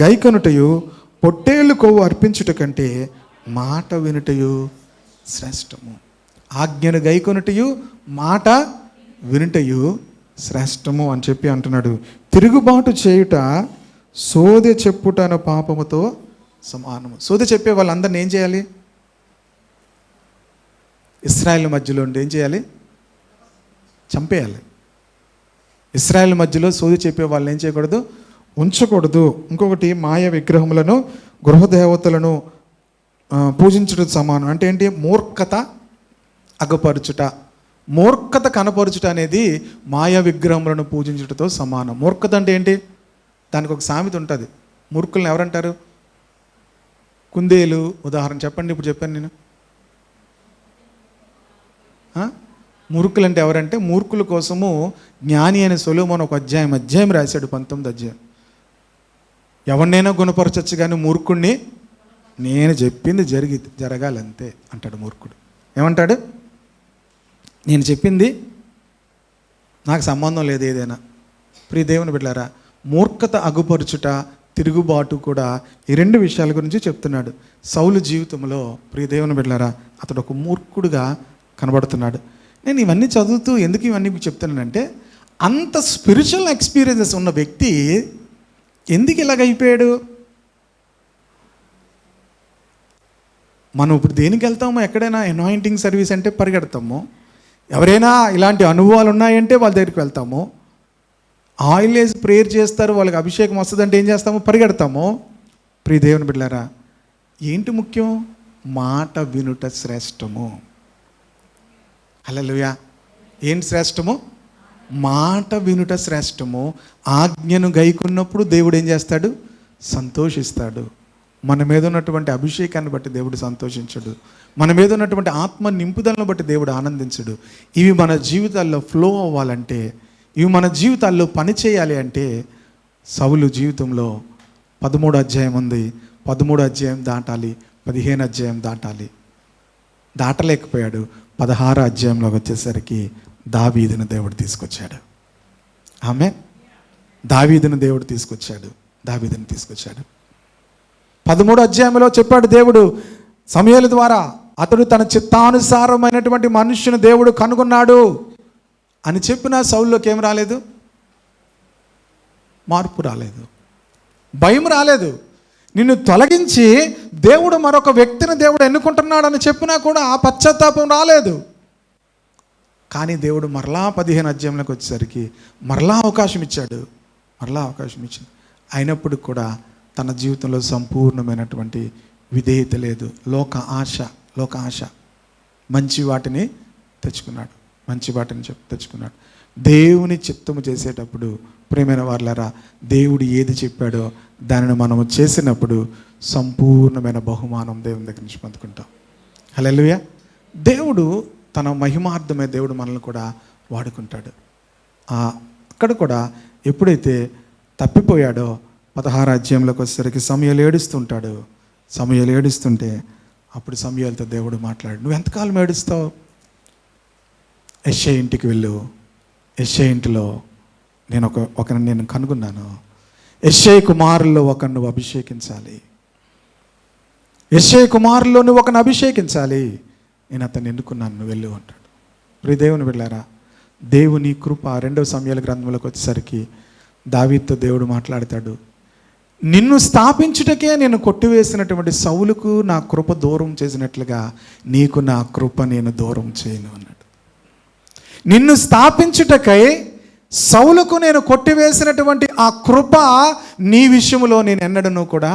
గైకొనుటయు పొట్టేళ్ళు కొవ్వు అర్పించుట కంటే మాట వినుటయు శ్రేష్టము. ఆజ్ఞను గైకొనుటయు మాట వినుటయు శ్రేష్టము అని చెప్పి అంటున్నాడు. తిరుగుబాటు చేయుట సోదె చెప్పుటన పాపముతో సమానము. సోదె చెప్పే వాళ్ళందరినీ ఏం చేయాలి? ఇశ్రాయేల్ మధ్యలో ఉండి ఏం చేయాలి? చంపేయాలి. ఇశ్రాయేల్ మధ్యలో సోదె చెప్పే వాళ్ళని ఏం చేయకూడదు? ఉంచకూడదు. ఇంకొకటి, మాయ విగ్రహములను గృహదేవతలను పూజించుట సమానం. అంటే ఏంటి? మూర్ఖత అగపరుచుట, మూర్ఖత కనపరుచుట అనేది మాయా విగ్రహములను పూజించుటతో సమానం. మూర్ఖత అంటే ఏంటి? దానికి ఒక సామెత ఉంటుంది. మూర్ఖులను ఎవరంటారు? కుందేలు ఉదాహరణ చెప్పండి. ఇప్పుడు చెప్పాను నేను. మూర్ఖులు అంటే ఎవరంటే, మూర్ఖుల కోసము జ్ఞాని అయిన సొలొమోను ఒక అధ్యాయం రాశాడు, 19వ అధ్యాయం. ఎవరినైనా గుణపరచచ్చు, కానీ మూర్ఖుడిని నేను చెప్పింది జరగాలంతే అంటాడు మూర్ఖుడు. ఏమంటాడు? నేను చెప్పింది, నాకు సంబంధం లేదు ఏదైనా. ప్రియ దేవుని బిడ్డలారా, మూర్ఖత అగుపరుచుట, తిరుగుబాటు కూడా ఈ 2 విషయాల గురించి చెప్తున్నాడు. సౌలు జీవితంలో ప్రియ దేవుని బిడ్డలారా, అతడు ఒక మూర్ఖుడుగా కనబడుతున్నాడు. నేను ఇవన్నీ చదువుతూ ఎందుకు ఇవన్నీ చెప్తున్నానంటే, అంత స్పిరిచువల్ ఎక్స్పీరియన్సెస్ ఉన్న వ్యక్తి ఎందుకు ఇలాగ అయిపోయాడు? మనం ఇప్పుడు దేనికి వెళ్తామో, ఎక్కడైనా అనాయింటింగ్ సర్వీస్ అంటే పరిగెడతాము, ఎవరైనా ఇలాంటి అనుభవాలు ఉన్నాయంటే వాళ్ళ దగ్గరికి వెళ్తాము, ఆయిల్ వేసి ప్రేయర్ చేస్తారు, వాళ్ళకి అభిషేకం వస్తుందంటే ఏం చేస్తాము? పరిగెడతాము. ప్రియ దేవుని బిడ్డలారా, ఏంటి ముఖ్యం? మాట వినుట శ్రేష్టము. హల్లెలూయా. ఏంటి శ్రేష్టము? మాట వినుట శ్రేష్టము. ఆజ్ఞను గైకున్నప్పుడు దేవుడు ఏం చేస్తాడు? సంతోషిస్తాడు. మన మీద ఉన్నటువంటి అభిషేకాన్ని బట్టి దేవుడు సంతోషించడు. మన మీద ఉన్నటువంటి ఆత్మ నింపుదలను బట్టి దేవుడు ఆనందించడు. ఇవి మన జీవితాల్లో ఫ్లో అవ్వాలంటే ఇవి మన జీవితాల్లో పని చేయాలి అంటే సౌలు జీవితంలో 13 అధ్యాయం ఉంది. 13 అధ్యాయం దాటాలి, 15 అధ్యాయం దాటాలి. దాటలేకపోయాడు. 16 అధ్యాయంలోకి వచ్చేసరికి దావీదును దేవుడు తీసుకొచ్చాడు. ఆమె దావీదును దేవుడు తీసుకొచ్చాడు. 13 అధ్యాయంలో చెప్పాడు దేవుడు సమూయేలు ద్వారా, అతడు తన చిత్తానుసారమైనటువంటి మనుష్యుని దేవుడు కనుగొన్నాడు అని చెప్పిన సౌలులోకి ఏం రాలేదు? మార్పు రాలేదు, భయం రాలేదు. నిన్ను తొలగించి దేవుడు మరొక వ్యక్తిని దేవుడు ఎన్నుకుంటున్నాడని చెప్పినా కూడా ఆ పశ్చాత్తాపం రాలేదు. కానీ దేవుడు మరలా 15 అధ్యాయంలోకి వచ్చేసరికి మరలా అవకాశం ఇచ్చాడు. అయినప్పుడు కూడా తన జీవితంలో సంపూర్ణమైనటువంటి విధేయత లేదు. లోక ఆశ మంచి వాటిని తెచ్చుకున్నాడు. దేవుని చిత్తము చేసేటప్పుడు ప్రియమైన వారలారా, దేవుడు ఏది చెప్పాడో దానిని మనము చేసినప్పుడు సంపూర్ణమైన బహుమానం దేవుని దగ్గర నుంచి పొందుకుంటాం. హల్లెలూయా. దేవుడు తన మహిమార్థమే దేవుడు మనల్ని కూడా వాడుకుంటాడు. అక్కడ కూడా ఎప్పుడైతే తప్పిపోయాడో 16 అధ్యాయంలోకి వచ్చేసరికి సమూయేలు ఏడుస్తుంటే అప్పుడు సమూయేలుతో దేవుడు మాట్లాడు, నువ్వు ఎంతకాలం ఏడుస్తావు? యెష్షయి ఇంటికి వెళ్ళు. యెష్షయి ఇంటిలో ఒకరిని నేను కనుగొన్నాను. యెష్షయి కుమారుల్లో ఒకరిని నువ్వు అభిషేకించాలి. నేను అతన్ని ఎన్నుకున్నాను, నువ్వు వెళ్ళు అంటాడు. ప్రియ దేవుని బిడ్డలారా, దేవుని కృప 2వ సమూయేలు గ్రంథంలోకి వచ్చేసరికి దావీదుతో దేవుడు మాట్లాడతాడు, నిన్ను స్థాపించుటకే నేను కొట్టివేసినటువంటి సౌలుకు నా కృప దూరం చేసినట్లుగా నీకు నా కృప నేను దూరం చేయను అన్నాడు. నిన్ను స్థాపించుటకై సౌలుకు నేను కొట్టివేసినటువంటి ఆ కృప నీ విషయంలో నేను ఎన్నడను కూడా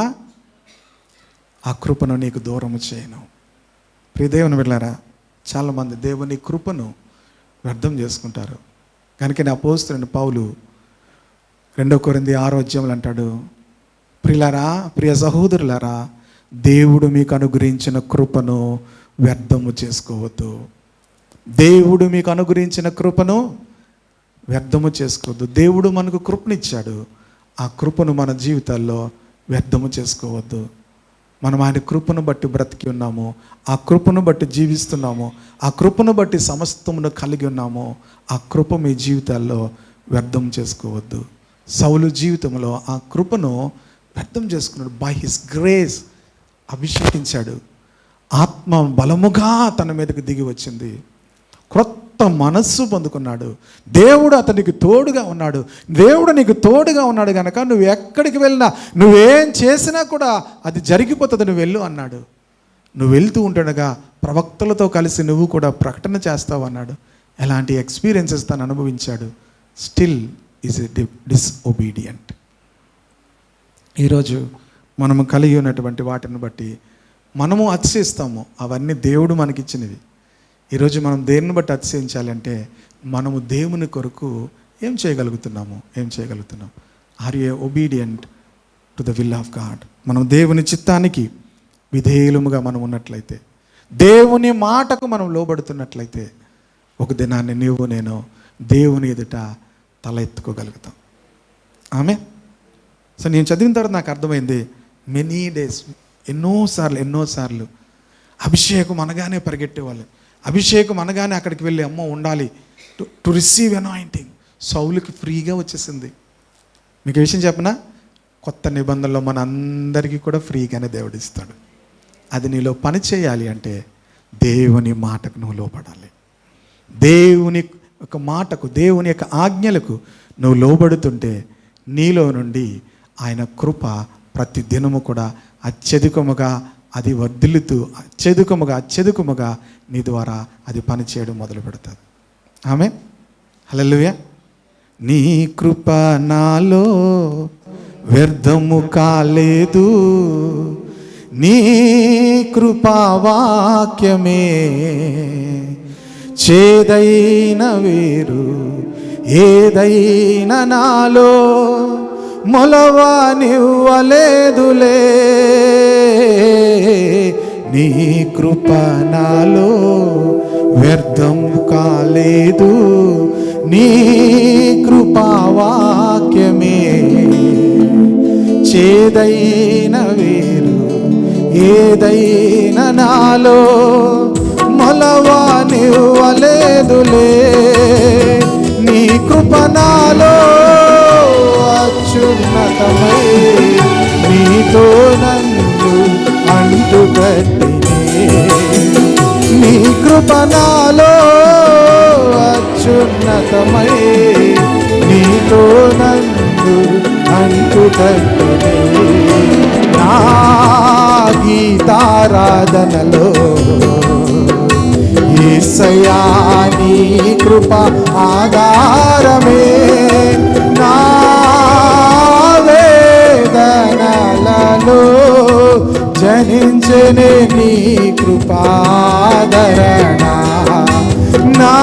ఆ కృపను నీకు దూరం చేయను. ప్రియ దేవుని బిడ్డలారా, చాలామంది దేవుని కృపను వ్యర్థం చేసుకుంటారు. కనుక అపోస్తలుడైన పౌలు 2 కొరింథీ 6వ అధ్యాయంలో అంటాడు, ప్రియ సహోదరులారా, దేవుడు మీకు అనుగ్రహించిన కృపను వ్యర్థము చేసుకోవద్దు. దేవుడు మనకు కృపనిచ్చాడు. ఆ కృపను మన జీవితాల్లో వ్యర్థము చేసుకోవద్దు. మనం ఆయన కృపను బట్టి బ్రతికి ఉన్నాము, ఆ కృపను బట్టి జీవిస్తున్నాము, ఆ కృపను బట్టి సమస్తమును కలిగి ఉన్నాము. ఆ కృప మీ జీవితాల్లో వ్యర్థం చేసుకోవద్దు. సౌలు జీవితంలో ఆ కృపను వ్యర్థం చేసుకున్నాడు. బై హిస్ గ్రేస్ అభిషేకించాడు. ఆత్మ బలముగా తన మీదకి దిగి వచ్చింది. క్రొత్త మనస్సు పొందుకున్నాడు. దేవుడు అతనికి తోడుగా ఉన్నాడు. కనుక నువ్వు ఎక్కడికి వెళ్ళినా, నువ్వేం చేసినా కూడా అది జరిగిపోతుంది, నువ్వు వెళ్ళు అన్నాడు. నువ్వు వెళ్తూ ఉంటుండగా ప్రవక్తలతో కలిసి నువ్వు కూడా ప్రకటన చేస్తావు అన్నాడు. ఎలాంటి ఎక్స్పీరియన్సెస్ తను అనుభవించాడు. Still is disobedient. ఈరోజు మనము కలిగి ఉన్నటువంటి వాటిని బట్టి మనము అతిశయిస్తాము. అవన్నీ దేవుడు మనకిచ్చినవి. ఈరోజు మనం దేన్ని బట్టి అతిశయించాలంటే మనము దేవుని కొరకు ఏం చేయగలుగుతున్నాం? Are you obedient to the will of God? మనం దేవుని చిత్తానికి విధేయులముగా మనం ఉన్నట్లయితే, దేవుని మాటకు మనం లోబడుతున్నట్లయితే, ఒక దినాన్ని నీవు నేను దేవుని ఎదుట తల ఎత్తుకోగలుగుతాం. ఆమె సో నేను చదివిన తర్వాత నాకు అర్థమైంది, మెనీ డేస్ ఎన్నోసార్లు అభిషేకం అనగానే పరిగెట్టేవాళ్ళు. అభిషేకం అనగానే అక్కడికి వెళ్ళి అమ్మో ఉండాలి టు రిసీవ్ అనాయింటింగ్. సౌలుకి ఫ్రీగా వచ్చేసింది. మీకు విషయం చెప్పనా, కొత్త నిబంధనలో మన అందరికీ కూడా ఫ్రీగానే దేవుడు ఇస్తాడు. అది నీలో పని చేయాలి అంటే దేవుని మాటకు నువ్వు లోబడాలి. దేవుని యొక్క మాటకు, దేవుని యొక్క ఆజ్ఞలకు నువ్వు లోబడుతుంటే నీలో నుండి ఆయన కృప ప్రతి దినము కూడా అత్యధికముగా అది వర్ధిల్లుతూ అత్యధికముగా నీ ద్వారా అది పనిచేయడం మొదలు పెడుతుంది. ఆమె హల్లెలూయా. నీ కృప నాలో వ్యర్థము కాలేదు, నీ కృపా వాక్యమే చేదైన వేరు ఏదైనా నాలో మొలవనివ్వలేదులే. నీ కృప నాలో వ్యర్థం కాలేదు, నీ కృప కృపావాక్యమే చేదైన వేరు ఏదైనా నాలో మొలవానివ్వలేదులే. నీ కృప నాలో అత్యున్నతమై నీతో నన్ను అంటుకట్టినే. నీ కృప నాలో అత్యున్నతమై నీతో నన్ను అంటుకట్టినే. నా గీతారాధనలో యేసయ్యా నీ కృప ఆధారమే. నా వేదనలలో జనించనే నీ కృపాదరణ. నా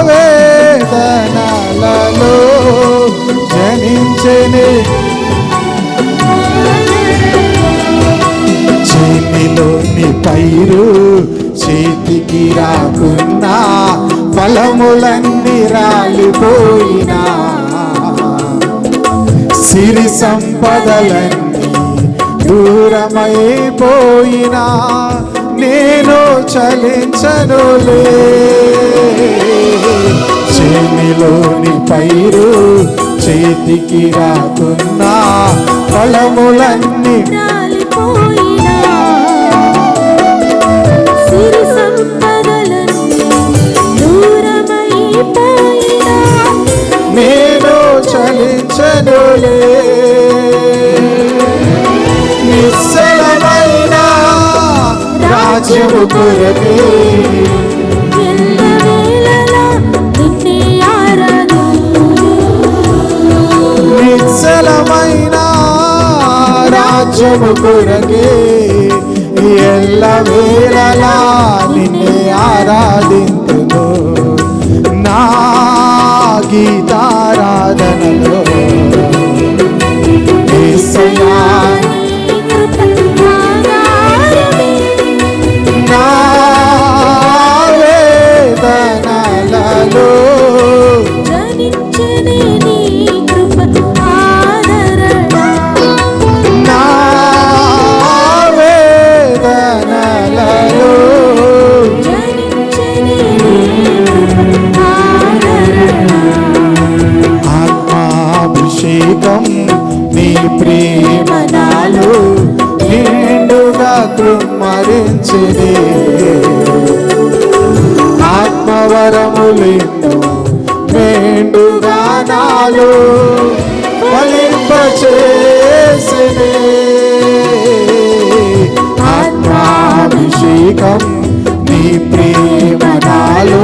వేదనలలో జనించనే చేతిలోని పైరు చేతికి రాకున్నా ఫలములన్నీ రాలిపోయినా సిరి సంపదలన్నీ దూరమైపోయినా నేను చలించనులే. చేతిలోని పైరు చేతికి రాకున్నా ఫలములన్నీ నేను చలించనులే. నిశ్చలమైన రాజ్యము కొరకే నిశ్చలమైన రాజ్యము కొరకే ఎల్ల వేళలా నిన్నే ఆరాధింతును. నా గీతారాధనలో యేసయ్యా నా వేదనలలో నా వేదనలలో ఆత్మాభిషేకం నీ ప్రేమ నాలో నిండుగా కృమ్మరించినే. ఆత్మవరములెన్నో మెండుగా నాలో ఫలింపచేసినే. ఆత్మాభిషేకం నీ ప్రేమ నాలో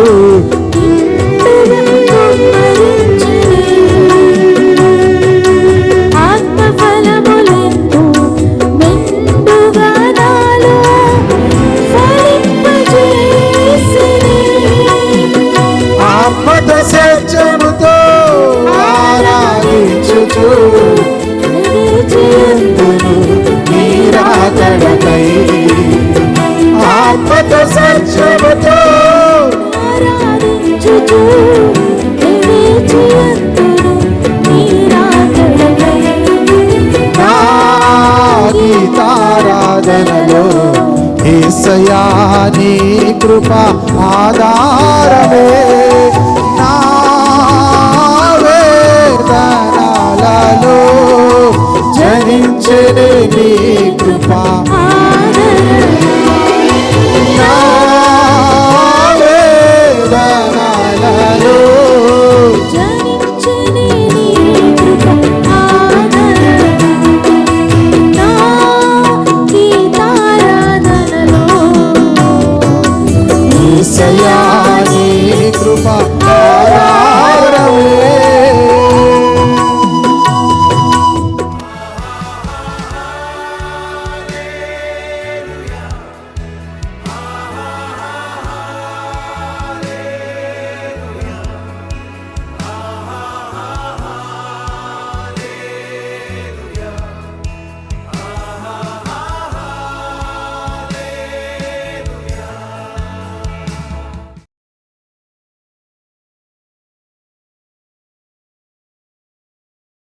సత్యముతో ఆరాధించుచు నీరాకడకై ఆత్మతో సత్యముతో ఆరాధించుచు నా గీతారాధనలో యేసయ్యా నీ కృప ఆధారమే.